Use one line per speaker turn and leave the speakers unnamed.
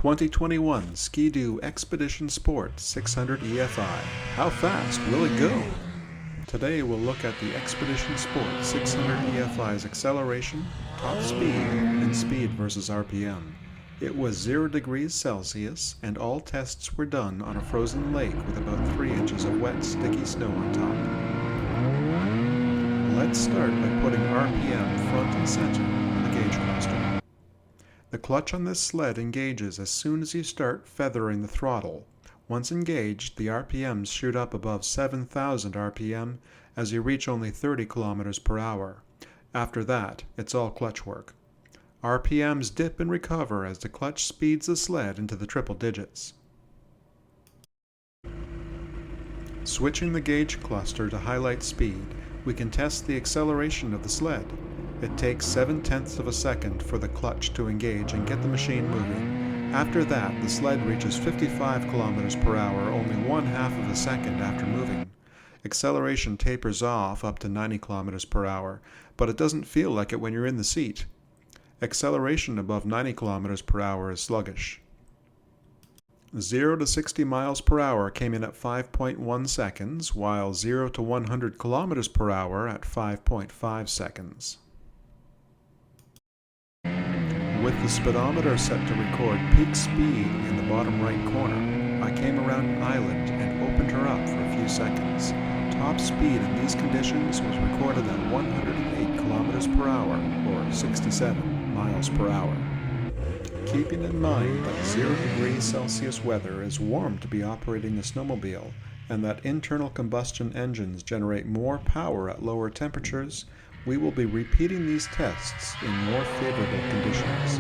2021 Ski-Doo Expedition Sport 600 EFI. How fast will it go? Today we'll look at the Expedition Sport 600 EFI's acceleration, top speed, and speed versus RPM. It was 0 degrees Celsius and all tests were done on a frozen lake with about 3 inches of wet, sticky snow on top. Let's start by putting RPM front and center on the gauge cluster. The clutch on this sled engages as soon as you start feathering the throttle. Once engaged, the RPMs shoot up above 7,000 RPM as you reach only 30 kilometers per hour. After that, it's all clutch work. RPMs dip and recover as the clutch speeds the sled into the triple digits. Switching the gauge cluster to highlight speed, we can test the acceleration of the sled. It takes 7/10 of a second for the clutch to engage and get the machine moving. After that, the sled reaches 55 kilometers per hour only 1/2 of a second after moving. Acceleration tapers off up to 90 kilometers per hour, but it doesn't feel like it when you're in the seat. Acceleration above 90 kilometers per hour is sluggish. 0 to 60 miles per hour came in at 5.1 seconds, while 0 to 100 kilometers per hour at 5.5 seconds. With the speedometer set to record peak speed in the bottom right corner, I came around an island and opened her up for a few seconds. Top speed in these conditions was recorded at 108 kilometers per hour, or 67 miles per hour. Keeping in mind that 0 degrees Celsius weather is warm to be operating a snowmobile, and that internal combustion engines generate more power at lower temperatures, we will be repeating these tests in more favorable conditions.